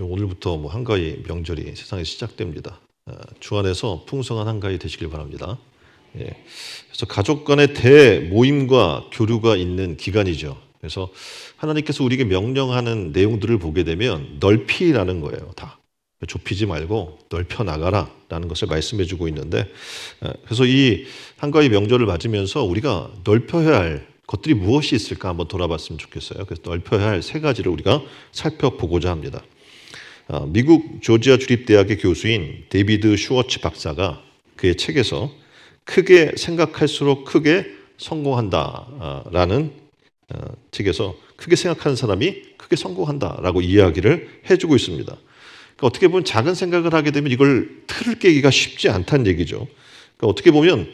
오늘부터 한가위 명절이 세상에 시작됩니다. 주 안에서 풍성한 한가위 되시길 바랍니다. 그래서 가족 간의 대모임과 교류가 있는 기간이죠. 그래서 하나님께서 우리에게 명령하는 내용들을 보게 되면 넓히라는 거예요. 다 좁히지 말고 넓혀 나가라라는 것을 말씀해 주고 있는데, 그래서 이 한가위 명절을 맞으면서 우리가 넓혀야 할 것들이 무엇이 있을까 한번 돌아봤으면 좋겠어요. 그래서 넓혀야 할 세 가지를 우리가 살펴보고자 합니다. 미국 조지아 주립대학의 교수인 데이비드 슈워츠 박사가 그의 책에서 크게 생각할수록 크게 성공한다라는 책에서 크게 생각하는 사람이 크게 성공한다라고 이야기를 해주고 있습니다. 그러니까 어떻게 보면 작은 생각을 하게 되면 이걸 틀을 깨기가 쉽지 않다는 얘기죠. 그러니까 어떻게 보면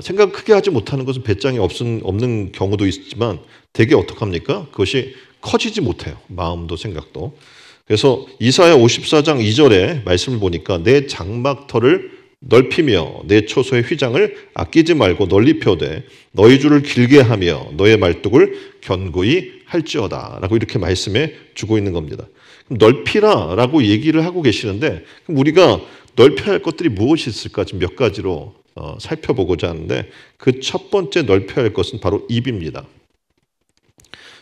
생각 크게 하지 못하는 것은 배짱이 없는 경우도 있지만 되게 어떡합니까? 그것이 커지지 못해요. 마음도 생각도. 그래서 이사야 54장 2절에 말씀을 보니까 내 장막터를 넓히며 내 초소의 휘장을 아끼지 말고 널리 펴되 너희 줄을 길게 하며 너의 말뚝을 견고히 할지어다 라고 이렇게 말씀해 주고 있는 겁니다. 그럼 넓히라 라고 얘기를 하고 계시는데, 그럼 우리가 넓혀야 할 것들이 무엇이 있을까 지금 몇 가지로 살펴보고자 하는데, 그 첫 번째 넓혀야 할 것은 바로 입입니다.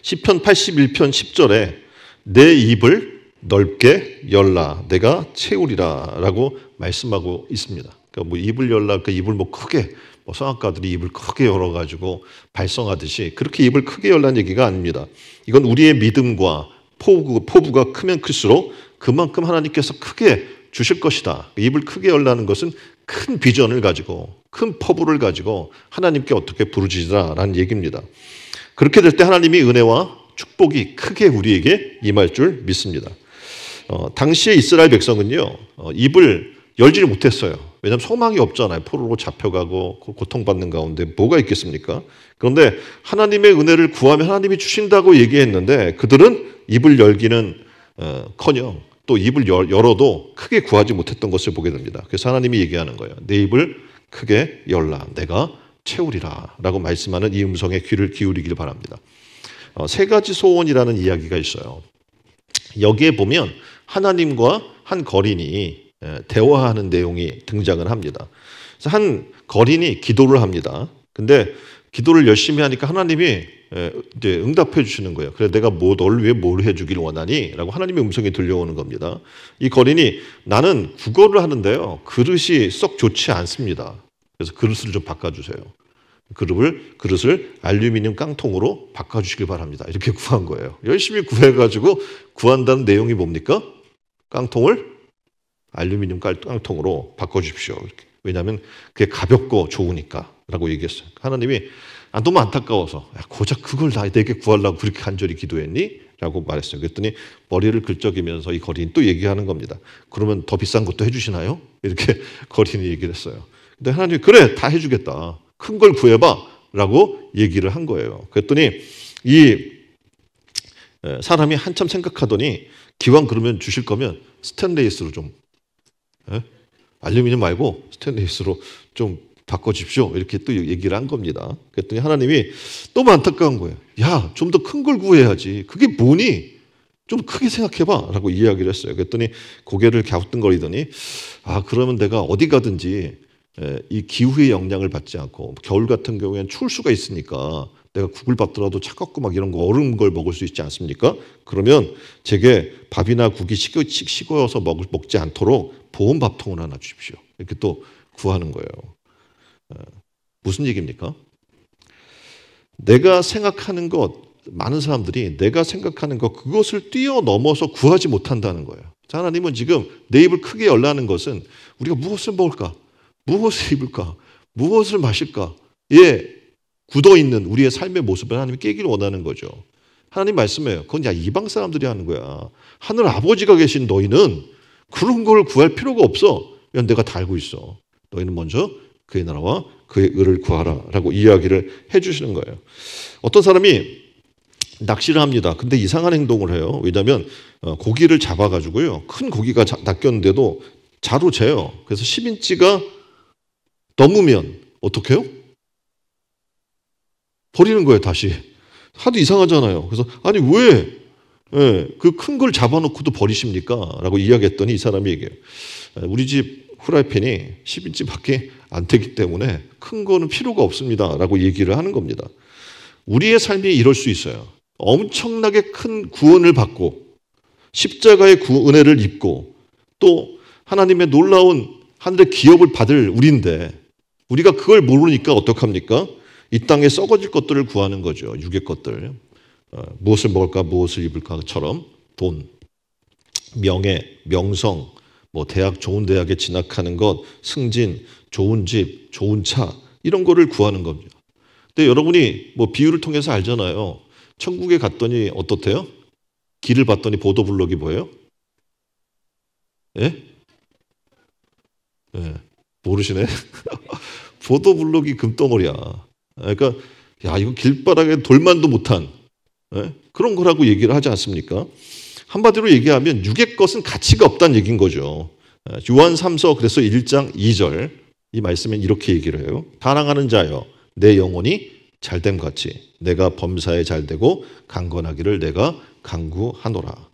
시편 81편 10절에 내 입을 넓게 열라 내가 채우리라 라고 말씀하고 있습니다. 그러니까 입을 열라, 그 입을 크게 성악가들이 입을 크게 열어가지고 발성하듯이 그렇게 입을 크게 열라는 얘기가 아닙니다. 이건 우리의 믿음과 포부가 크면 클수록 그만큼 하나님께서 크게 주실 것이다. 입을 크게 열라는 것은 큰 비전을 가지고 큰 포부를 가지고 하나님께 어떻게 부르짖으라라는 얘기입니다. 그렇게 될 때 하나님이 은혜와 축복이 크게 우리에게 임할 줄 믿습니다. 당시에 이스라엘 백성은요, 입을 열지를 못했어요. 왜냐하면 소망이 없잖아요. 포로로 잡혀가고 고통받는 가운데 뭐가 있겠습니까? 그런데 하나님의 은혜를 구하면 하나님이 주신다고 얘기했는데 그들은 입을 열기는 커녕 또 입을 열어도 크게 구하지 못했던 것을 보게 됩니다. 그래서 하나님이 얘기하는 거예요. 내 입을 크게 열라 내가 채우리라 라고 말씀하는 이 음성에 귀를 기울이길 바랍니다. 세 가지 소원이라는 이야기가 있어요. 여기에 보면 하나님과 한 거린이 대화하는 내용이 등장을 합니다. 그래서 한 거린이 기도를 합니다. 근데 기도를 열심히 하니까 하나님이 이제 응답해 주시는 거예요. 그래 내가 너를 위해 뭘 해주길 원하니? 라고 하나님의 음성이 들려오는 겁니다. 이 거린이 나는 국어를 하는데요, 그릇이 썩 좋지 않습니다. 그래서 그릇을 좀 바꿔주세요. 그릇을 알루미늄 깡통으로 바꿔주시길 바랍니다. 이렇게 구한 거예요. 열심히 구해가지고 구한다는 내용이 뭡니까? 깡통을 알루미늄 깡통으로 바꿔주십시오. 이렇게. 왜냐하면 그게 가볍고 좋으니까 라고 얘기했어요. 하나님이 너무 안타까워서 고작 그걸 다 내게 구하려고 그렇게 간절히 기도했니? 라고 말했어요. 그랬더니 머리를 긁적이면서 이 거린이 또 얘기하는 겁니다. 그러면 더 비싼 것도 해주시나요? 이렇게 거린이 얘기를 했어요. 근데 하나님이 그래 다 해주겠다. 큰 걸 구해봐 라고 얘기를 한 거예요. 그랬더니 이 사람이 한참 생각하더니 기왕 그러면 주실 거면 스테인레스로 좀 알루미늄 말고 스테인레스로 좀 바꿔주십시오. 이렇게 또 얘기를 한 겁니다. 그랬더니 하나님이 너무 안타까운 거예요. 야, 좀 더 큰 걸 구해야지. 그게 뭐니? 좀 크게 생각해봐 라고 이야기를 했어요. 그랬더니 고개를 갸우뚱거리더니 그러면 내가 어디 가든지 이 기후의 영향을 받지 않고 겨울 같은 경우에는 추울 수가 있으니까 내가 국을 받더라도 차갑고 이런 거 얼은 걸 먹을 수 있지 않습니까? 그러면 제게 밥이나 국이 식어서 먹지 않도록 보온 밥통을 하나 주십시오. 이렇게 또 구하는 거예요. 무슨 얘기입니까? 내가 생각하는 것, 많은 사람들이 내가 생각하는 것 그것을 뛰어넘어서 구하지 못한다는 거예요. 자, 하나님은 지금 내 입을 크게 열라는 것은 우리가 무엇을 먹을까? 무엇을 입을까? 무엇을 마실까? 굳어있는 우리의 삶의 모습을 하나님이 깨기를 원하는 거죠. 하나님 말씀해요. 그건 이방 사람들이 하는 거야. 하늘 아버지가 계신 너희는 그런 걸 구할 필요가 없어. 왜냐면 내가 다 알고 있어. 너희는 먼저 그의 나라와 그의 의를 구하라 라고 이야기를 해주시는 거예요. 어떤 사람이 낚시를 합니다. 근데 이상한 행동을 해요. 왜냐하면 고기를 잡아가지고요, 큰 고기가 낚였는데도 자로 재요. 그래서 10인치가 넘으면 어떻게 해요? 버리는 거예요, 다시. 하도 이상하잖아요. 그래서 아니 왜 예, 그 큰 걸 잡아놓고도 버리십니까? 라고 이야기했더니 이 사람이 얘기해요. 우리 집 후라이팬이 10인치밖에 안 되기 때문에 큰 거는 필요가 없습니다. 라고 얘기를 하는 겁니다. 우리의 삶이 이럴 수 있어요. 엄청나게 큰 구원을 받고 십자가의 은혜를 입고 또 하나님의 놀라운 하늘의 기업을 받을 우리인데 우리가 그걸 모르니까 어떡합니까? 이 땅에 썩어질 것들을 구하는 거죠. 육의 것들. 무엇을 먹을까 무엇을 입을까처럼 돈, 명예, 명성, 뭐 대학 좋은 대학에 진학하는 것, 승진, 좋은 집, 좋은 차 이런 거를 구하는 겁니다. 근데 여러분이 뭐 비유를 통해서 알잖아요. 천국에 갔더니 어떻대요? 길을 봤더니 보도블록이 뭐예요? 예? 예. 모르시네? 보도블록이 금덩어리야. 그러니까 야 이거 길바닥에 돌만도 못한 그런 거라고 얘기를 하지 않습니까? 한마디로 얘기하면 육의 것은 가치가 없다는 얘기인 거죠. 요한 3서 그래서 1장 2절 이 말씀엔 이렇게 얘기를 해요. 사랑하는 자여 내 영혼이 잘됨 같이 내가 범사에 잘되고 강건하기를 내가 간구하노라.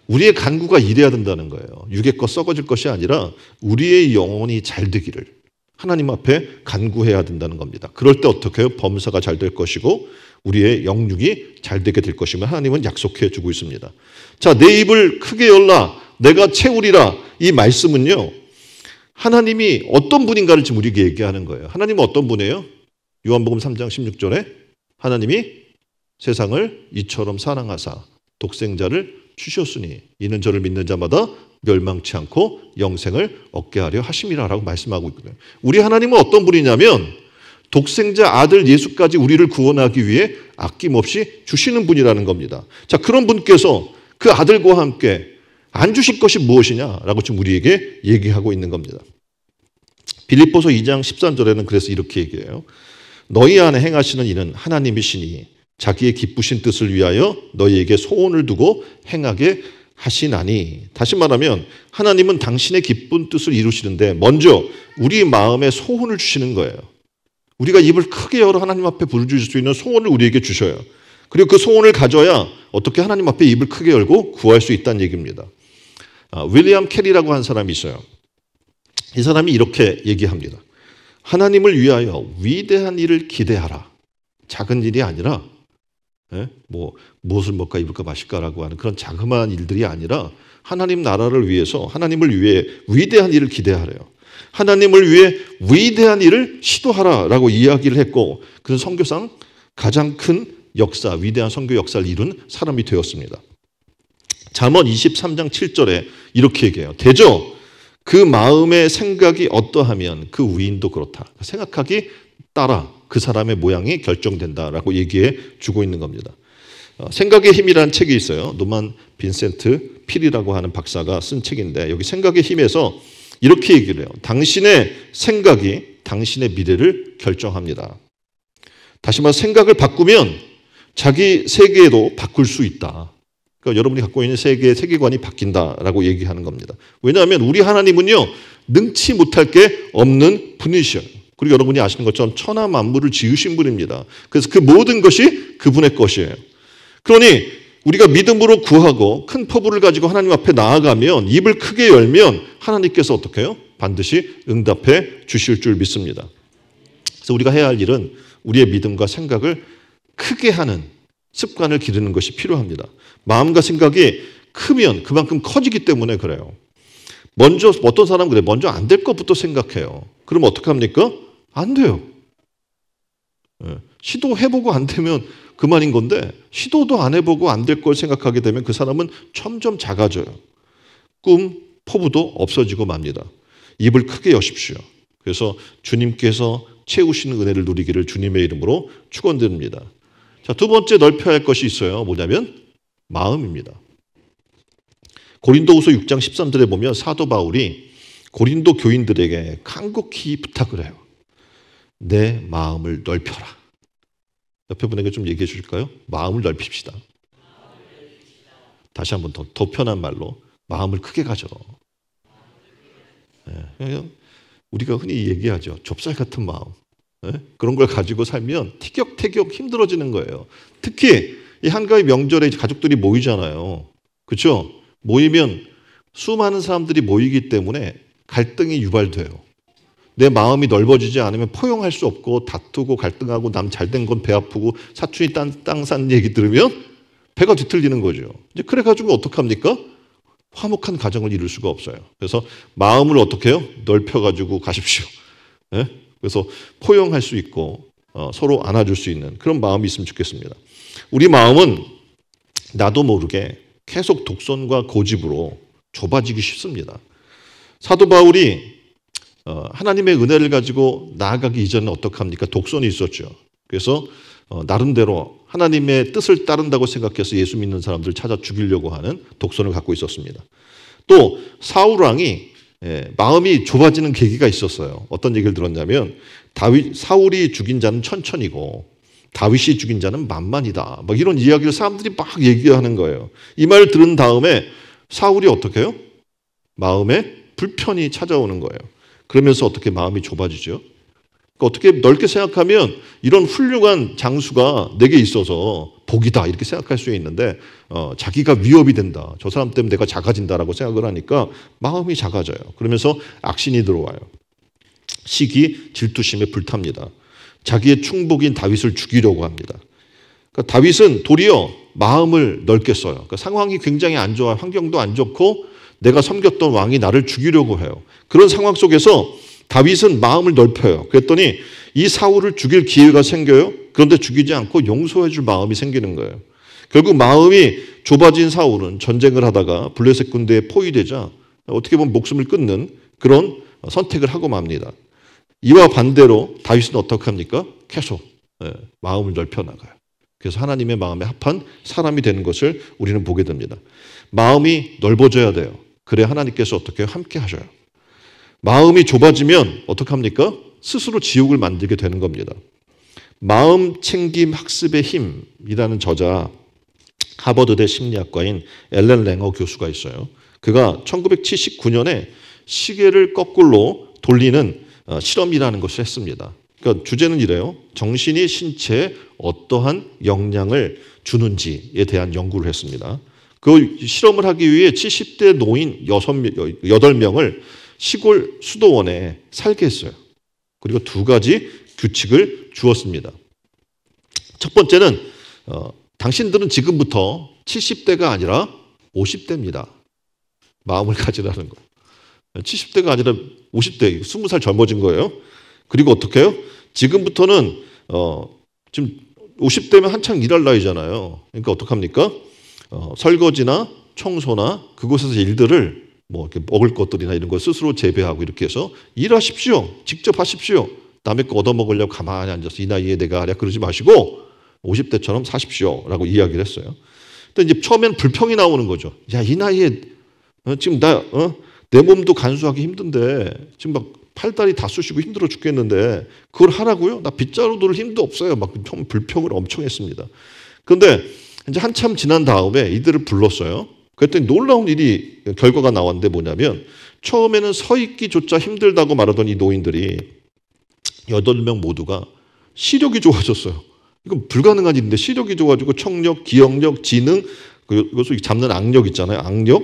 우리의 간구가 이래야 된다는 거예요. 육의 것 썩어질 것이 아니라 우리의 영혼이 잘 되기를 하나님 앞에 간구해야 된다는 겁니다. 그럴 때 어떻게 해요? 범사가 잘 될 것이고 우리의 영육이 잘 되게 될 것이면 하나님은 약속해 주고 있습니다. 자, 내 입을 크게 열라 내가 채우리라 이 말씀은요. 하나님이 어떤 분인가를 지금 우리에게 얘기하는 거예요. 하나님은 어떤 분이에요? 요한복음 3장 16절에 하나님이 세상을 이처럼 사랑하사 독생자를 주셨으니 이는 저를 믿는 자마다 멸망치 않고 영생을 얻게 하려 하심이라라고 말씀하고 있거든요. 우리 하나님은 어떤 분이냐면 독생자 아들 예수까지 우리를 구원하기 위해 아낌없이 주시는 분이라는 겁니다. 자, 그런 분께서 그 아들과 함께 안 주실 것이 무엇이냐라고 지금 우리에게 얘기하고 있는 겁니다. 빌립보서 2장 13절에는 그래서 이렇게 얘기해요. 너희 안에 행하시는 이는 하나님이시니 자기의 기쁘신 뜻을 위하여 너희에게 소원을 두고 행하게 하시나니. 다시 말하면 하나님은 당신의 기쁜 뜻을 이루시는데 먼저 우리 마음에 소원을 주시는 거예요. 우리가 입을 크게 열어 하나님 앞에 부르짖을 수 있는 소원을 우리에게 주셔요. 그리고 그 소원을 가져야 어떻게 하나님 앞에 입을 크게 열고 구할 수 있다는 얘기입니다. 윌리엄 캐리라고 한 사람이 있어요. 이 사람이 이렇게 얘기합니다. 하나님을 위하여 위대한 일을 기대하라. 작은 일이 아니라 뭐 무엇을 먹을까 입을까 마실까라고 하는 그런 자그마한 일들이 아니라 하나님 나라를 위해서 하나님을 위해 위대한 일을 기대하래요. 하나님을 위해 위대한 일을 시도하라라고 이야기를 했고 그는 선교상 가장 큰 역사, 위대한 선교 역사를 이룬 사람이 되었습니다. 잠언 23장 7절에 이렇게 얘기해요. 대저 그 마음의 생각이 어떠하면 그 위인도 그렇다. 생각하기 따라 그 사람의 모양이 결정된다라고 얘기해 주고 있는 겁니다. 생각의 힘이라는 책이 있어요. 노만 빈센트 필이라고 하는 박사가 쓴 책인데 여기 생각의 힘에서 이렇게 얘기를 해요. 당신의 생각이 당신의 미래를 결정합니다. 다시 말해 생각을 바꾸면 자기 세계도 바꿀 수 있다. 그러니까 여러분이 갖고 있는 세계관이 바뀐다라고 얘기하는 겁니다. 왜냐하면 우리 하나님은요. 능치 못할 게 없는 분이셔요. 그리고 여러분이 아시는 것처럼 천하 만물을 지으신 분입니다. 그래서 그 모든 것이 그분의 것이에요. 그러니 우리가 믿음으로 구하고 큰 포부를 가지고 하나님 앞에 나아가면 입을 크게 열면 하나님께서 어떻게 해요? 반드시 응답해 주실 줄 믿습니다. 그래서 우리가 해야 할 일은 우리의 믿음과 생각을 크게 하는 습관을 기르는 것이 필요합니다. 마음과 생각이 크면 그만큼 커지기 때문에 그래요. 먼저 어떤 사람은 그래. 먼저 안 될 것부터 생각해요. 그러면 어떻게 합니까? 안 돼요. 시도해보고 안 되면 그만인 건데 시도도 안 해보고 안 될 걸 생각하게 되면 그 사람은 점점 작아져요. 꿈, 포부도 없어지고 맙니다. 입을 크게 여십시오. 그래서 주님께서 채우시는 은혜를 누리기를 주님의 이름으로 축원드립니다. 자, 두 번째 넓혀야 할 것이 있어요. 뭐냐면 마음입니다. 고린도후서 6장 13절에 보면 사도 바울이 고린도 교인들에게 간곡히 부탁을 해요. 내 마음을 넓혀라. 옆에 분에게 좀 얘기해 주실까요? 마음을 넓힙시다. 다시 한번 더 편한 말로 마음을 크게 가져. 우리가 흔히 얘기하죠. 좁쌀 같은 마음. 그런 걸 가지고 살면 티격태격 힘들어지는 거예요. 특히 이 한가위 명절에 가족들이 모이잖아요. 그렇죠? 모이면 수많은 사람들이 모이기 때문에 갈등이 유발돼요. 내 마음이 넓어지지 않으면 포용할 수 없고 다투고 갈등하고 남 잘된 건 배 아프고 사촌이 땅 산 얘기 들으면 배가 뒤틀리는 거죠. 이제 그래가지고 어떡합니까? 화목한 가정을 이룰 수가 없어요. 그래서 마음을 어떻게 해요? 넓혀가지고 가십시오. 네? 그래서 포용할 수 있고 서로 안아줄 수 있는 그런 마음이 있으면 좋겠습니다. 우리 마음은 나도 모르게 계속 독선과 고집으로 좁아지기 쉽습니다. 사도 바울이 하나님의 은혜를 가지고 나아가기 이전에 어떡합니까? 독선이 있었죠. 그래서 나름대로 하나님의 뜻을 따른다고 생각해서 예수 믿는 사람들을 찾아 죽이려고 하는 독선을 갖고 있었습니다. 또 사울 왕이 마음이 좁아지는 계기가 있었어요. 어떤 얘기를 들었냐면 사울이 죽인 자는 천천히고 다윗이 죽인 자는 만만이다. 막 이런 이야기를 사람들이 막 얘기하는 거예요. 이 말을 들은 다음에 사울이 어떻게 해요? 마음에 불편이 찾아오는 거예요. 그러면서 어떻게 마음이 좁아지죠? 그러니까 어떻게 넓게 생각하면 이런 훌륭한 장수가 내게 있어서 복이다 이렇게 생각할 수 있는데 자기가 위협이 된다. 저 사람 때문에 내가 작아진다라고 생각을 하니까 마음이 작아져요. 그러면서 악신이 들어와요. 시기, 질투심에 불탑니다. 자기의 충복인 다윗을 죽이려고 합니다. 그러니까 다윗은 도리어 마음을 넓게 써요. 그러니까 상황이 굉장히 안 좋아요. 환경도 안 좋고 내가 섬겼던 왕이 나를 죽이려고 해요. 그런 상황 속에서 다윗은 마음을 넓혀요. 그랬더니 이 사울을 죽일 기회가 생겨요. 그런데 죽이지 않고 용서해 줄 마음이 생기는 거예요. 결국 마음이 좁아진 사울은 전쟁을 하다가 블레셋 군대에 포위되자 어떻게 보면 목숨을 끊는 그런 선택을 하고 맙니다. 이와 반대로 다윗은 어떻게 합니까? 계속 마음을 넓혀 나가요. 그래서 하나님의 마음에 합한 사람이 되는 것을 우리는 보게 됩니다. 마음이 넓어져야 돼요. 그래야 하나님께서 어떻게 함께 하셔요. 마음이 좁아지면 어떻게 합니까? 스스로 지옥을 만들게 되는 겁니다. 마음 챙김 학습의 힘이라는 저자 하버드대 심리학과인 앨런 랭어 교수가 있어요. 그가 1979년에 시계를 거꾸로 돌리는 실험이라는 것을 했습니다. 그러니까 주제는 이래요. 정신이 신체에 어떠한 영향을 주는지에 대한 연구를 했습니다. 그 실험을 하기 위해 70대 노인 8명을 시골 수도원에 살게 했어요. 그리고 두 가지 규칙을 주었습니다. 첫 번째는 당신들은 지금부터 70대가 아니라 50대입니다. 마음을 가지라는 거예요. 70대가 아니라 50대, 20살 젊어진 거예요. 그리고 어떻게 해요? 지금부터는 지금 50대면 한창 일할 나이잖아요. 그러니까 어떡합니까? 설거지나 청소나 그곳에서 일들을 뭐 이렇게 먹을 것들이나 이런 거 스스로 재배하고 이렇게 해서 일하십시오. 직접 하십시오. 남의 거 얻어먹으려고 가만히 앉아서 이 나이에 내가 하랴 그러지 마시고 50대처럼 사십시오라고 이야기를 했어요. 근데 이제 처음엔 불평이 나오는 거죠. 야, 이 나이에 지금 내 몸도 간수하기 힘든데 지금 막 팔다리 다 쑤시고 힘들어 죽겠는데 그걸 하라고요? 나 빗자루 돌 힘도 없어요. 막 처음 불평을 엄청 했습니다. 그런데 이제 한참 지난 다음에 이들을 불렀어요. 그랬더니 놀라운 일이 결과가 나왔는데 뭐냐면 처음에는 서 있기조차 힘들다고 말하던 이 노인들이 8명 모두가 시력이 좋아졌어요. 이건 불가능한 일인데 시력이 좋아지고 청력, 기억력, 지능, 그것을 잡는 악력 있잖아요. 악력.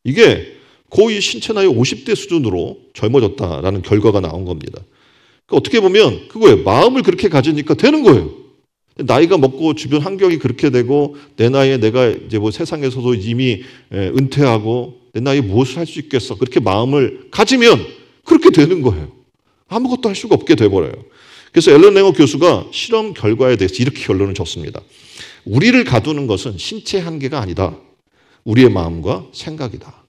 이게 거의 신체 나이 50대 수준으로 젊어졌다라는 결과가 나온 겁니다. 그러니까 어떻게 보면 그거예요. 마음을 그렇게 가지니까 되는 거예요. 나이가 먹고 주변 환경이 그렇게 되고 내 나이에 내가 이제 뭐 세상에서도 이미 은퇴하고 내 나이에 무엇을 할 수 있겠어. 그렇게 마음을 가지면 그렇게 되는 거예요. 아무것도 할 수가 없게 돼버려요. 그래서 앨런 랭어 교수가 실험 결과에 대해서 이렇게 결론을 줬습니다. 우리를 가두는 것은 신체 한계가 아니다. 우리의 마음과 생각이다.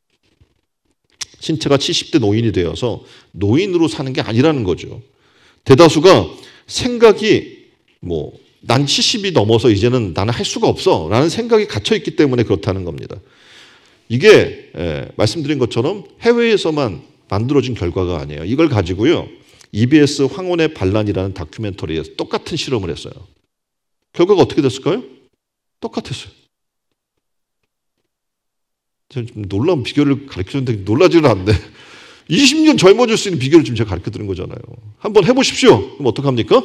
신체가 70대 노인이 되어서 노인으로 사는 게 아니라는 거죠. 대다수가 생각이 난 70이 넘어서 이제는 나는 할 수가 없어 라는 생각이 갇혀있기 때문에 그렇다는 겁니다. 이게 말씀드린 것처럼 해외에서만 만들어진 결과가 아니에요. 이걸 가지고요. EBS 황혼의 반란이라는 다큐멘터리에서 똑같은 실험을 했어요. 결과가 어떻게 됐을까요? 똑같았어요. 제가 좀 놀라운 비결을 가르쳐줬는데 놀라지는 않는데 20년 젊어질 수 있는 비결을 지금 제가 가르쳐드린 거잖아요. 한번 해보십시오. 그럼 어떡합니까?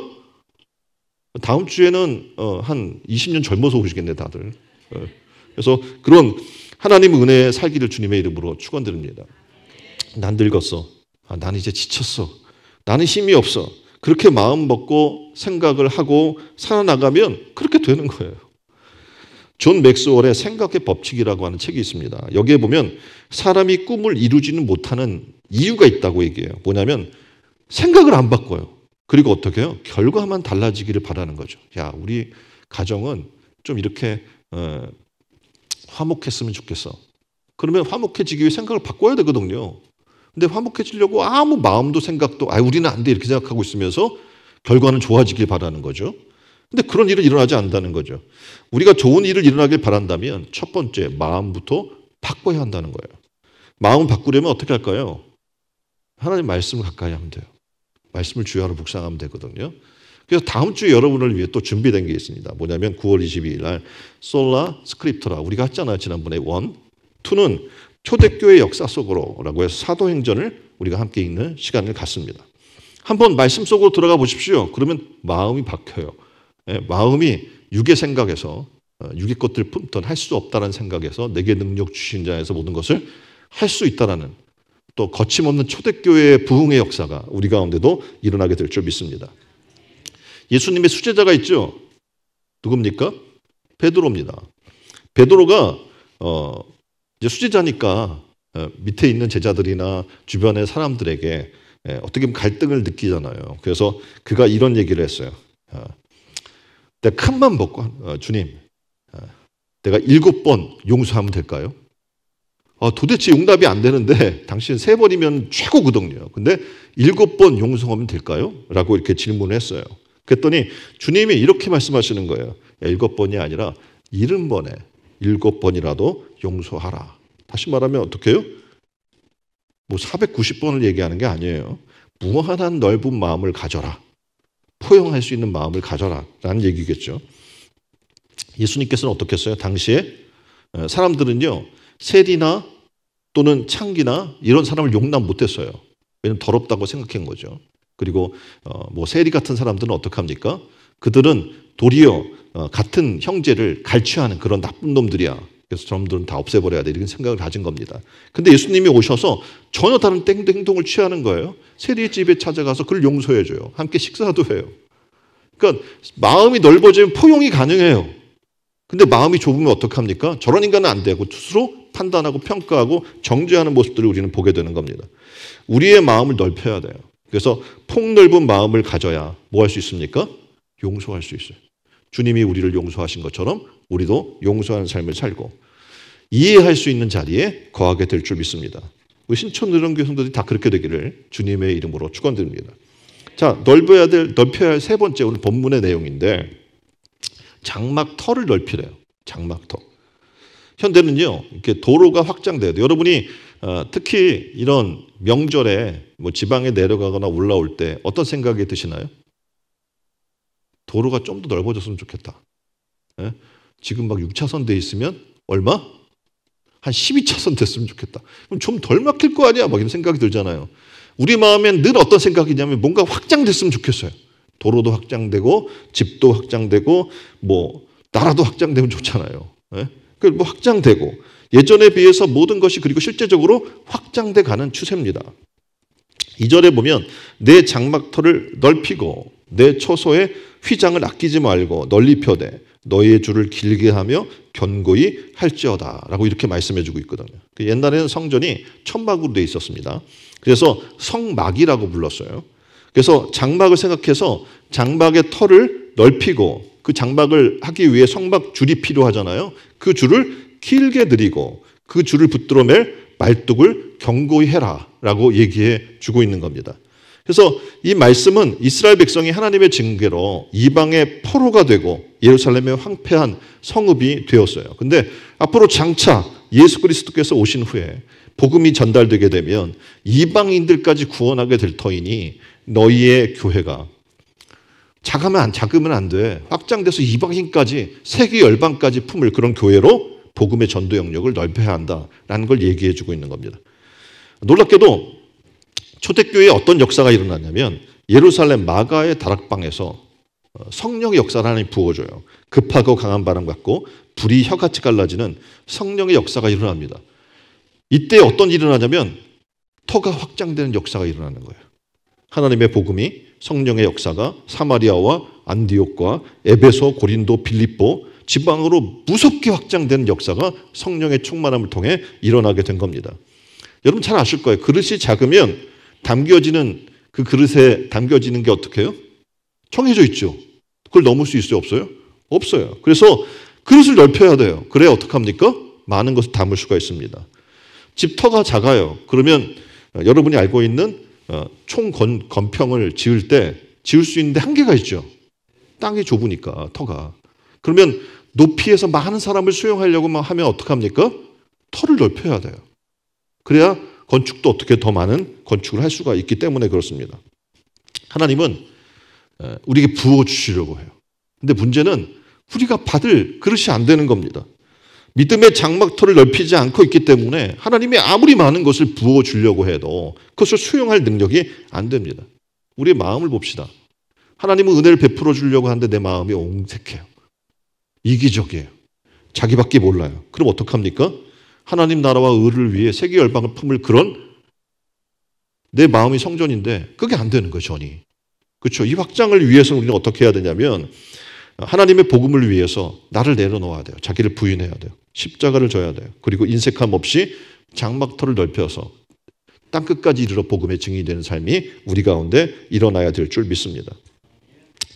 다음 주에는 한 20년 젊어서 오시겠네 다들. 그래서 그런 하나님 은혜의 살기를 주님의 이름으로 축원드립니다. 난 늙었어. 난 이제 지쳤어. 나는 힘이 없어. 그렇게 마음 먹고 생각을 하고 살아나가면 그렇게 되는 거예요. 존 맥스웰의 생각의 법칙이라고 하는 책이 있습니다. 여기에 보면 사람이 꿈을 이루지는 못하는 이유가 있다고 얘기해요. 뭐냐면 생각을 안 바꿔요. 그리고 어떻게 해요? 결과만 달라지기를 바라는 거죠. 야, 우리 가정은 좀 이렇게 화목했으면 좋겠어. 그러면 화목해지기 위해 생각을 바꿔야 되거든요. 근데 화목해지려고 아무 마음도 생각도 우리는 안 돼 이렇게 생각하고 있으면서 결과는 좋아지길 바라는 거죠. 근데 그런 일은 일어나지 않는다는 거죠. 우리가 좋은 일을 일어나길 바란다면 첫 번째 마음부터 바꿔야 한다는 거예요. 마음 바꾸려면 어떻게 할까요? 하나님 말씀을 가까이 하면 돼요. 말씀을 주야로 묵상하면 되거든요. 그래서 다음 주에 여러분을 위해 또 준비된 게 있습니다. 뭐냐면 9월 22일 날 솔라 스크립토라 우리가 했잖아요. 지난번에 1, 2는 초대교회 역사 속으로라고 해서 사도행전을 우리가 함께 읽는 시간을 갖습니다. 한번 말씀 속으로 들어가 보십시오. 그러면 마음이 바뀌어요. 마음이 육의 생각에서 육의 것들을 품던 할 수 없다는 생각에서 내게 능력 주신 자에서 모든 것을 할 수 있다라는 또 거침없는 초대교회의 부흥의 역사가 우리 가운데도 일어나게 될 줄 믿습니다. 예수님의 수제자가 있죠. 누굽니까? 베드로입니다. 베드로가 이제 수제자니까 밑에 있는 제자들이나 주변의 사람들에게 어떻게 보면 갈등을 느끼잖아요. 그래서 그가 이런 얘기를 했어요. 내가 큰맘 먹고 주님 내가 7번 용서하면 될까요? 도대체 용답이 안 되는데 당신 3번이면 최고거든요. 근데 7번 용서하면 될까요? 라고 이렇게 질문을 했어요. 그랬더니 주님이 이렇게 말씀하시는 거예요. 7번이 아니라 70번에 7번이라도 용서하라. 다시 말하면 어떻게 해요? 뭐 490번을 얘기하는 게 아니에요. 무한한 넓은 마음을 가져라. 포용할 수 있는 마음을 가져라. 라는 얘기겠죠. 예수님께서는 어떻게 했어요? 당시에 사람들은요. 세리나 또는 창기나 이런 사람을 용납 못했어요. 왜냐하면 더럽다고 생각한 거죠. 그리고 뭐 세리 같은 사람들은 어떻게 합니까? 그들은 도리어 같은 형제를 갈취하는 그런 나쁜 놈들이야. 그래서 저놈들은 다 없애버려야 돼. 이런 생각을 가진 겁니다. 근데 예수님이 오셔서 전혀 다른 행동을 취하는 거예요. 세리의 집에 찾아가서 그를 용서해줘요. 함께 식사도 해요. 그러니까 마음이 넓어지면 포용이 가능해요. 근데 마음이 좁으면 어떡합니까? 저런 인간은 안 되고 스스로 판단하고 평가하고 정죄하는 모습들을 우리는 보게 되는 겁니다. 우리의 마음을 넓혀야 돼요. 그래서 폭넓은 마음을 가져야 뭐 할 수 있습니까? 용서할 수 있어요. 주님이 우리를 용서하신 것처럼 우리도 용서하는 삶을 살고 이해할 수 있는 자리에 거하게 될 줄 믿습니다. 우리 신촌의령교회 성도들이 다 그렇게 되기를 주님의 이름으로 축원드립니다. 자, 넓혀야 할 세 번째 오늘 본문의 내용인데 장막터를 넓히래요. 장막터. 현대는요, 이렇게 도로가 확장돼야 돼요. 여러분이 특히 이런 명절에 뭐 지방에 내려가거나 올라올 때 어떤 생각이 드시나요? 도로가 좀 더 넓어졌으면 좋겠다. 예? 지금 막 6차선 돼 있으면 얼마? 한 12차선 됐으면 좋겠다. 그럼 좀 덜 막힐 거 아니야? 막 이런 생각이 들잖아요. 우리 마음엔 늘 어떤 생각이냐면 뭔가 확장됐으면 좋겠어요. 도로도 확장되고 집도 확장되고 뭐 나라도 확장되면 좋잖아요. 예? 뭐 확장되고 예전에 비해서 모든 것이 그리고 실제적으로 확장돼 가는 추세입니다. 2절에 보면 내 장막터를 넓히고 내 처소의 휘장을 아끼지 말고 널리 펴되 너희의 줄을 길게 하며 견고히 할지어다 라고 이렇게 말씀해주고 있거든요. 옛날에는 성전이 천막으로 되어 있었습니다. 그래서 성막이라고 불렀어요. 그래서 장막을 생각해서 장막의 터를 넓히고 그 장막을 하기 위해 성막 줄이 필요하잖아요. 그 줄을 길게 들이고 그 줄을 붙들어 맬 말뚝을 견고히 해라 라고 얘기해 주고 있는 겁니다. 그래서 이 말씀은 이스라엘 백성이 하나님의 징계로 이방의 포로가 되고 예루살렘의 황폐한 성읍이 되었어요. 근데 앞으로 장차 예수 그리스도께서 오신 후에 복음이 전달되게 되면 이방인들까지 구원하게 될 터이니 너희의 교회가 작으면 안 돼. 확장돼서 이방인까지 세계 열방까지 품을 그런 교회로 복음의 전도 영역을 넓혀야 한다라는 걸 얘기해 주고 있는 겁니다. 놀랍게도 초대교회에 어떤 역사가 일어났냐면 예루살렘 마가의 다락방에서 성령의 역사를 하나님 부어줘요. 급하고 강한 바람 같고 불이 혀같이 갈라지는 성령의 역사가 일어납니다. 이때 어떤 일이 일어나냐면 터가 확장되는 역사가 일어나는 거예요. 하나님의 복음이 성령의 역사가 사마리아와 안디옥과 에베소, 고린도, 빌립보 지방으로 무섭게 확장되는 역사가 성령의 충만함을 통해 일어나게 된 겁니다. 여러분 잘 아실 거예요. 그릇이 작으면 담겨지는 그 그릇에 담겨지는 게 어떻게 해요? 정해져 있죠. 그걸 넘을 수 있어요? 없어요? 없어요. 그래서 그릇을 넓혀야 돼요. 그래야 어떡합니까? 많은 것을 담을 수가 있습니다. 집 터가 작아요. 그러면 여러분이 알고 있는 총 건평을 지을 때 지을 수 있는데 한계가 있죠. 땅이 좁으니까 터가. 그러면 높이에서 많은 사람을 수용하려고 하면 어떡합니까? 터를 넓혀야 돼요. 그래야 건축도 어떻게 더 많은 건축을 할 수가 있기 때문에 그렇습니다. 하나님은 우리에게 부어주시려고 해요. 근데 문제는 우리가 받을 그릇이 안 되는 겁니다. 믿음의 장막터를 넓히지 않고 있기 때문에 하나님이 아무리 많은 것을 부어주려고 해도 그것을 수용할 능력이 안 됩니다. 우리의 마음을 봅시다. 하나님은 은혜를 베풀어 주려고 하는데 내 마음이 옹색해요. 이기적이에요. 자기밖에 몰라요. 그럼 어떡합니까? 하나님 나라와 의를 위해 세계 열방을 품을 그런 내 마음이 성전인데 그게 안 되는 거예요. 전이. 그렇죠? 이 확장을 위해서 우리는 어떻게 해야 되냐면 하나님의 복음을 위해서 나를 내려놓아야 돼요. 자기를 부인해야 돼요. 십자가를 져야 돼요. 그리고 인색함 없이 장막터를 넓혀서 땅끝까지 이르러 복음의 증인이 되는 삶이 우리 가운데 일어나야 될 줄 믿습니다.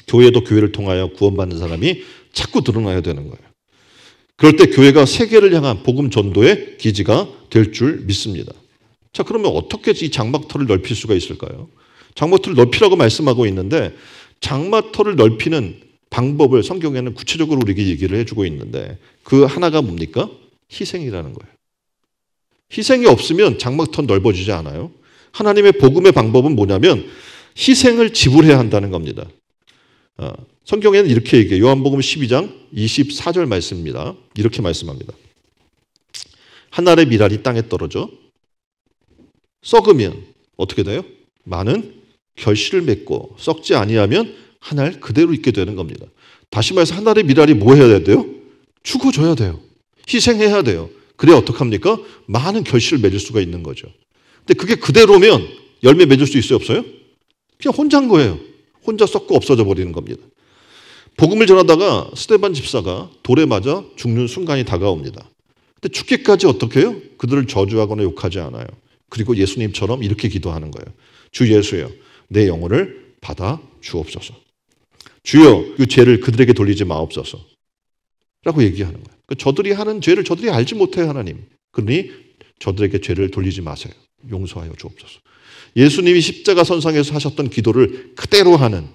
교회도 교회를 통하여 구원받는 사람이 자꾸 드러나야 되는 거예요. 그럴 때 교회가 세계를 향한 복음 전도의 기지가 될 줄 믿습니다. 자, 그러면 어떻게 이 장막터를 넓힐 수가 있을까요? 장막터를 넓히라고 말씀하고 있는데 장막터를 넓히는 방법을 성경에는 구체적으로 우리에게 얘기를 해주고 있는데 그 하나가 뭡니까? 희생이라는 거예요. 희생이 없으면 장막터는 넓어지지 않아요. 하나님의 복음의 방법은 뭐냐면 희생을 지불해야 한다는 겁니다. 성경에는 이렇게 얘기해요. 요한복음 12장 24절 말씀입니다. 이렇게 말씀합니다. 한 알의 밀알이 땅에 떨어져 썩으면 어떻게 돼요? 많은 결실을 맺고 썩지 아니하면 한 알 그대로 있게 되는 겁니다. 다시 말해서 한 알의 밀알이 뭐 해야 돼요? 죽어줘야 돼요. 희생해야 돼요. 그래야 어떡합니까? 많은 결실을 맺을 수가 있는 거죠. 근데 그게 그대로면 열매 맺을 수 있어요? 없어요? 그냥 혼자인 거예요. 혼자 썩고 없어져 버리는 겁니다. 복음을 전하다가 스데반 집사가 돌에 맞아 죽는 순간이 다가옵니다. 근데 죽기까지 어떻게 해요? 그들을 저주하거나 욕하지 않아요. 그리고 예수님처럼 이렇게 기도하는 거예요. 주 예수여, 내 영혼을 받아 주옵소서. 주여, 이 죄를 그들에게 돌리지 마옵소서. 라고 얘기하는 거예요. 저들이 하는 죄를 저들이 알지 못해요, 하나님. 그러니 저들에게 죄를 돌리지 마세요. 용서하여 주옵소서. 예수님이 십자가 선상에서 하셨던 기도를 그대로 하는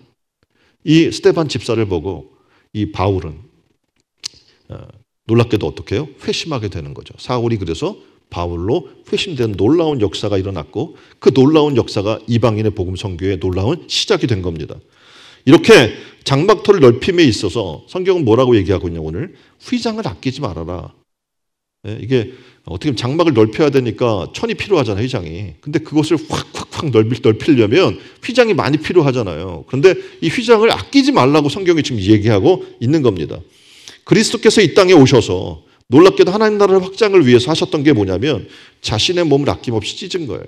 이 스데반 집사를 보고 이 바울은 놀랍게도 어떻게 해요? 회심하게 되는 거죠. 사울이 그래서 바울로 회심된 놀라운 역사가 일어났고 그 놀라운 역사가 이방인의 복음 선교의 놀라운 시작이 된 겁니다. 이렇게 장막터를 넓힘에 있어서 성경은 뭐라고 얘기하고 있냐 오늘? 휘장을 아끼지 말아라. 이게 어떻게 보면 장막을 넓혀야 되니까 천이 필요하잖아요, 휘장이. 근데 그것을 확 넓히려면 휘장이 많이 필요하잖아요. 그런데 이 휘장을 아끼지 말라고 성경이 지금 얘기하고 있는 겁니다. 그리스도께서 이 땅에 오셔서 놀랍게도 하나님 나라의 확장을 위해서 하셨던 게 뭐냐면 자신의 몸을 아낌없이 찢은 거예요.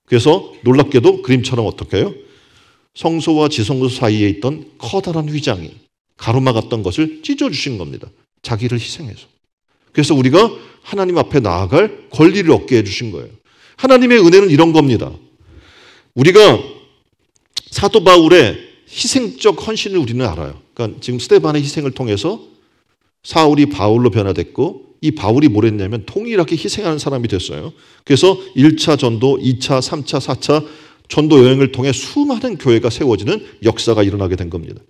그래서 놀랍게도 그림처럼 어떻게 해요? 성소와 지성소 사이에 있던 커다란 휘장이 가로막았던 것을 찢어주신 겁니다. 자기를 희생해서. 그래서 우리가 하나님 앞에 나아갈 권리를 얻게 해주신 거예요. 하나님의 은혜는 이런 겁니다. 우리가 사도 바울의 희생적 헌신을 우리는 알아요. 그러니까 지금 스데반의 희생을 통해서 사울이 바울로 변화됐고 이 바울이 뭘 했냐면 동일하게 희생하는 사람이 됐어요. 그래서 1차 전도, 2차, 3차, 4차 전도 여행을 통해 수많은 교회가 세워지는 역사가 일어나게 된 겁니다.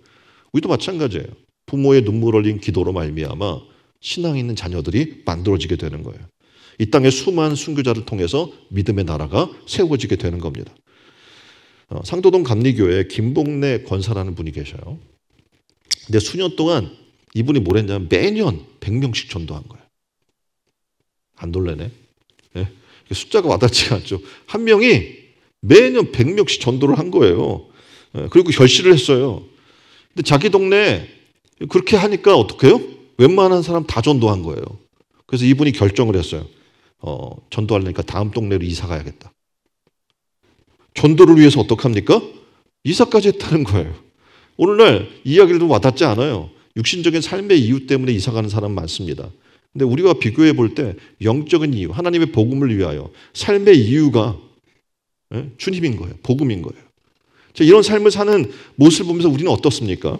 우리도 마찬가지예요. 부모의 눈물 흘린 기도로 말미암아 신앙 있는 자녀들이 만들어지게 되는 거예요. 이 땅에 수많은 순교자를 통해서 믿음의 나라가 세워지게 되는 겁니다. 상도동 감리교회에 김복래 권사라는 분이 계셔요. 근데 수년 동안 이분이 뭘 했냐면 매년 100명씩 전도한 거예요. 안 놀래네. 네? 숫자가 와닿지가 않죠. 한 명이 매년 100명씩 전도를 한 거예요. 그리고 결실을 했어요. 근데 자기 동네에 그렇게 하니까 어떡해요? 웬만한 사람 다 전도한 거예요. 그래서 이분이 결정을 했어요. 전도하려니까 다음 동네로 이사 가야겠다. 전도를 위해서 어떡합니까? 이사까지 했다는 거예요. 오늘날 이야기를 와닿지 않아요. 육신적인 삶의 이유 때문에 이사 가는 사람 많습니다. 근데 우리가 비교해 볼 때 영적인 이유, 하나님의 복음을 위하여 삶의 이유가 주님인 거예요. 복음인 거예요. 이런 삶을 사는 모습을 보면서 우리는 어떻습니까?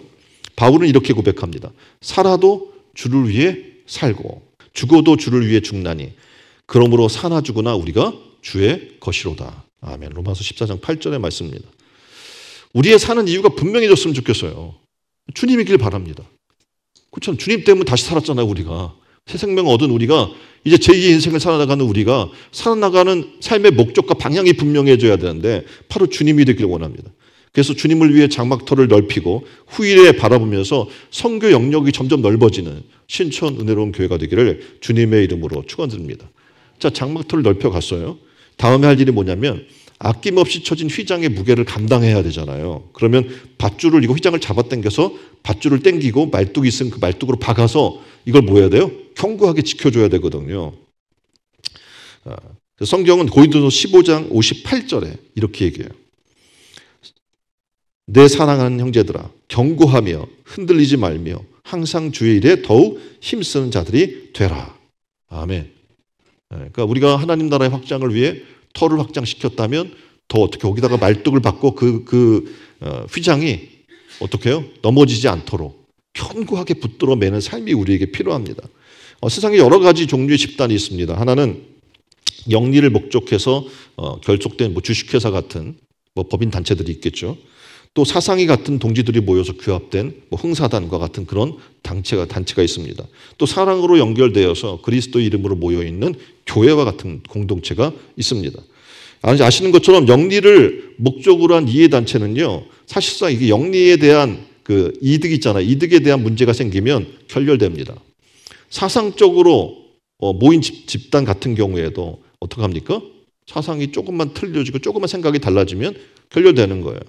바울은 이렇게 고백합니다. 살아도 주를 위해 살고 죽어도 주를 위해 죽나니 그러므로 사나 죽으나 우리가 주의 것이로다. 아멘. 로마서 14장 8절의 말씀입니다. 우리의 사는 이유가 분명해졌으면 좋겠어요. 주님이길 바랍니다. 그렇죠. 주님 때문에 다시 살았잖아요. 우리가. 새 생명 얻은 우리가 이제 제2의 인생을 살아나가는 우리가 살아나가는 삶의 목적과 방향이 분명해져야 되는데 바로 주님이 되길 원합니다. 그래서 주님을 위해 장막터를 넓히고 후일에 바라보면서 선교 영역이 점점 넓어지는 신천 은혜로운 교회가 되기를 주님의 이름으로 축원드립니다. 자, 장막터를 넓혀갔어요. 다음에 할 일이 뭐냐면 아낌없이 쳐진 휘장의 무게를 감당해야 되잖아요. 그러면 밧줄을 이거 휘장을 잡아당겨서 밧줄을 당기고 말뚝이 있으면 그 말뚝으로 박아서 이걸 뭐 해야 돼요? 견고하게 지켜줘야 되거든요. 성경은 고린도서 15장 58절에 이렇게 얘기해요. 내 사랑하는 형제들아 견고하며 흔들리지 말며 항상 주의 일에 더욱 힘쓰는 자들이 되라. 아멘. 그러니까 우리가 하나님 나라의 확장을 위해 터를 확장시켰다면 더 어떻게 거기다가 말뚝을 받고 휘장이 어떻게 해요? 넘어지지 않도록 견고하게 붙들어 매는 삶이 우리에게 필요합니다. 세상에 여러 가지 종류의 집단이 있습니다. 하나는 영리를 목적해서 결속된 주식회사 같은 법인 단체들이 있겠죠. 또 사상이 같은 동지들이 모여서 규합된 흥사단과 같은 그런 단체가 있습니다. 또 사랑으로 연결되어서 그리스도의 이름으로 모여있는 교회와 같은 공동체가 있습니다. 아시는 것처럼 영리를 목적으로 한 이해단체는요, 사실상 이게 영리에 대한 그 이득 있잖아요. 이득에 대한 문제가 생기면 결렬됩니다. 사상적으로 모인 집단 같은 경우에도 어떡합니까? 사상이 조금만 틀려지고 조금만 생각이 달라지면 결렬되는 거예요.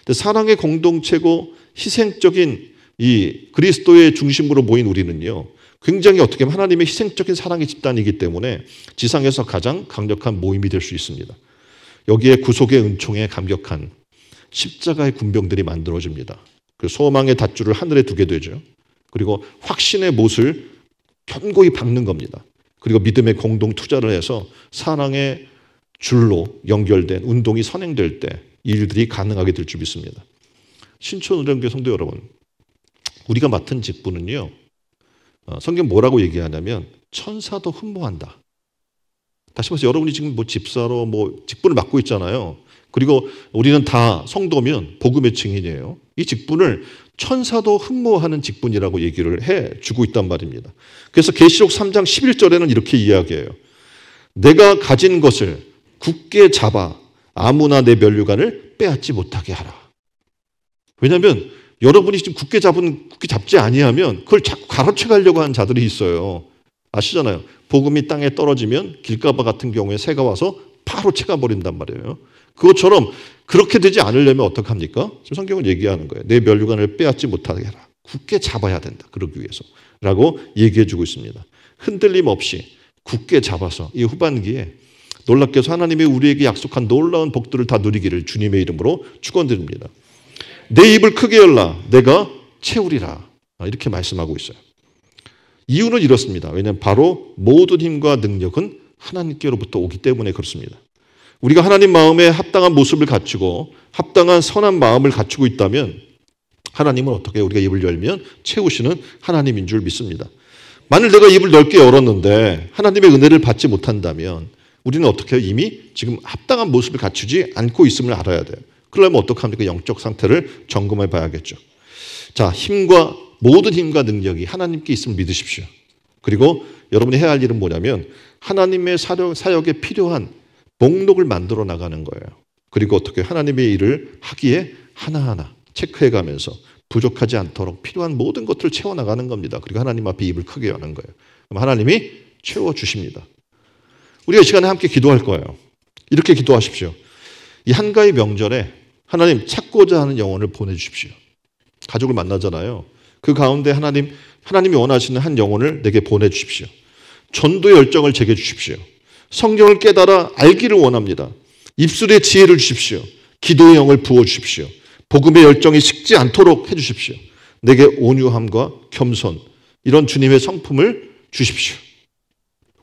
근데 사랑의 공동체고 희생적인 이 그리스도의 중심으로 모인 우리는요, 굉장히 어떻게 보면 하나님의 희생적인 사랑의 집단이기 때문에 지상에서 가장 강력한 모임이 될 수 있습니다. 여기에 구속의 은총에 감격한 십자가의 군병들이 만들어집니다. 그 소망의 닷줄을 하늘에 두게 되죠. 그리고 확신의 못을 견고히 박는 겁니다. 그리고 믿음의 공동 투자를 해서 사랑의 줄로 연결된 운동이 선행될 때 이 일들이 가능하게 될 줄 믿습니다. 신촌은혜교회 성도 여러분, 우리가 맡은 직분은요, 성경 뭐라고 얘기하냐면 천사도 흠모한다. 다시 말해서 여러분이 지금 집사로 직분을 맡고 있잖아요. 그리고 우리는 다 성도면 복음의 증인이에요. 이 직분을 천사도 흠모하는 직분이라고 얘기를 해주고 있단 말입니다. 그래서 계시록 3장 11절에는 이렇게 이야기해요. 내가 가진 것을 굳게 잡아 아무나 내 면류관을 빼앗지 못하게 하라. 왜냐하면 여러분이 지금 굳게 잡지 아니하면 그걸 자꾸 가로채 가려고 하는 자들이 있어요. 아시잖아요. 복음이 땅에 떨어지면 길가바 같은 경우에 새가 와서 바로 채가 버린단 말이에요. 그것처럼 그렇게 되지 않으려면 어떡합니까? 지금 성경은 얘기하는 거예요. 내 면류관을 빼앗지 못하게 해라. 굳게 잡아야 된다. 그러기 위해서. 라고 얘기해 주고 있습니다. 흔들림 없이 굳게 잡아서 이 후반기에 놀랍게도 하나님이 우리에게 약속한 놀라운 복들을 다 누리기를 주님의 이름으로 축원드립니다. 내 입을 크게 열라 내가 채우리라. 이렇게 말씀하고 있어요. 이유는 이렇습니다. 왜냐하면 바로 모든 힘과 능력은 하나님께로부터 오기 때문에 그렇습니다. 우리가 하나님 마음에 합당한 모습을 갖추고 합당한 선한 마음을 갖추고 있다면 하나님은 어떻게 우리가 입을 열면 채우시는 하나님인 줄 믿습니다. 만일 내가 입을 넓게 열었는데 하나님의 은혜를 받지 못한다면 우리는 어떻게 해요? 이미 지금 합당한 모습을 갖추지 않고 있음을 알아야 돼요. 그러려면 어떡합니까? 영적 상태를 점검해 봐야겠죠. 자, 모든 힘과 능력이 하나님께 있음을 믿으십시오. 그리고 여러분이 해야 할 일은 뭐냐면 하나님의 사역에 필요한 목록을 만들어 나가는 거예요. 그리고 어떻게 하나님의 일을 하기에 하나하나 체크해 가면서 부족하지 않도록 필요한 모든 것들을 채워나가는 겁니다. 그리고 하나님 앞에 입을 크게 여는 거예요. 그럼 하나님이 채워주십니다. 우리가 이 시간에 함께 기도할 거예요. 이렇게 기도하십시오. 이 한가위 명절에 하나님 찾고자 하는 영혼을 보내주십시오. 가족을 만나잖아요. 그 가운데 하나님이 원하시는 한 영혼을 내게 보내주십시오. 전도의 열정을 제게 주십시오. 성경을 깨달아 알기를 원합니다. 입술의 지혜를 주십시오. 기도의 영을 부어주십시오. 복음의 열정이 식지 않도록 해주십시오. 내게 온유함과 겸손, 이런 주님의 성품을 주십시오.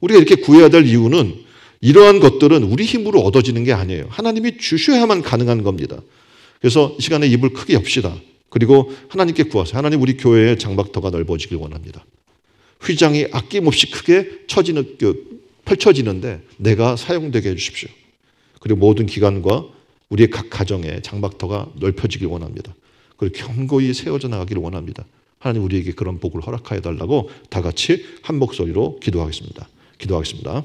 우리가 이렇게 구해야 될 이유는 이러한 것들은 우리 힘으로 얻어지는 게 아니에요. 하나님이 주셔야만 가능한 겁니다. 그래서 이 시간에 입을 크게 엽시다. 그리고 하나님께 구하세요. 하나님, 우리 교회의 장막터가 넓어지길 원합니다. 휘장이 아낌없이 크게 펼쳐지는데 내가 사용되게 해주십시오. 그리고 모든 기관과 우리의 각 가정에 장막터가 넓혀지길 원합니다. 그리고 견고히 세워져 나가기를 원합니다. 하나님, 우리에게 그런 복을 허락하여 달라고 다 같이 한 목소리로 기도하겠습니다. 기도하겠습니다.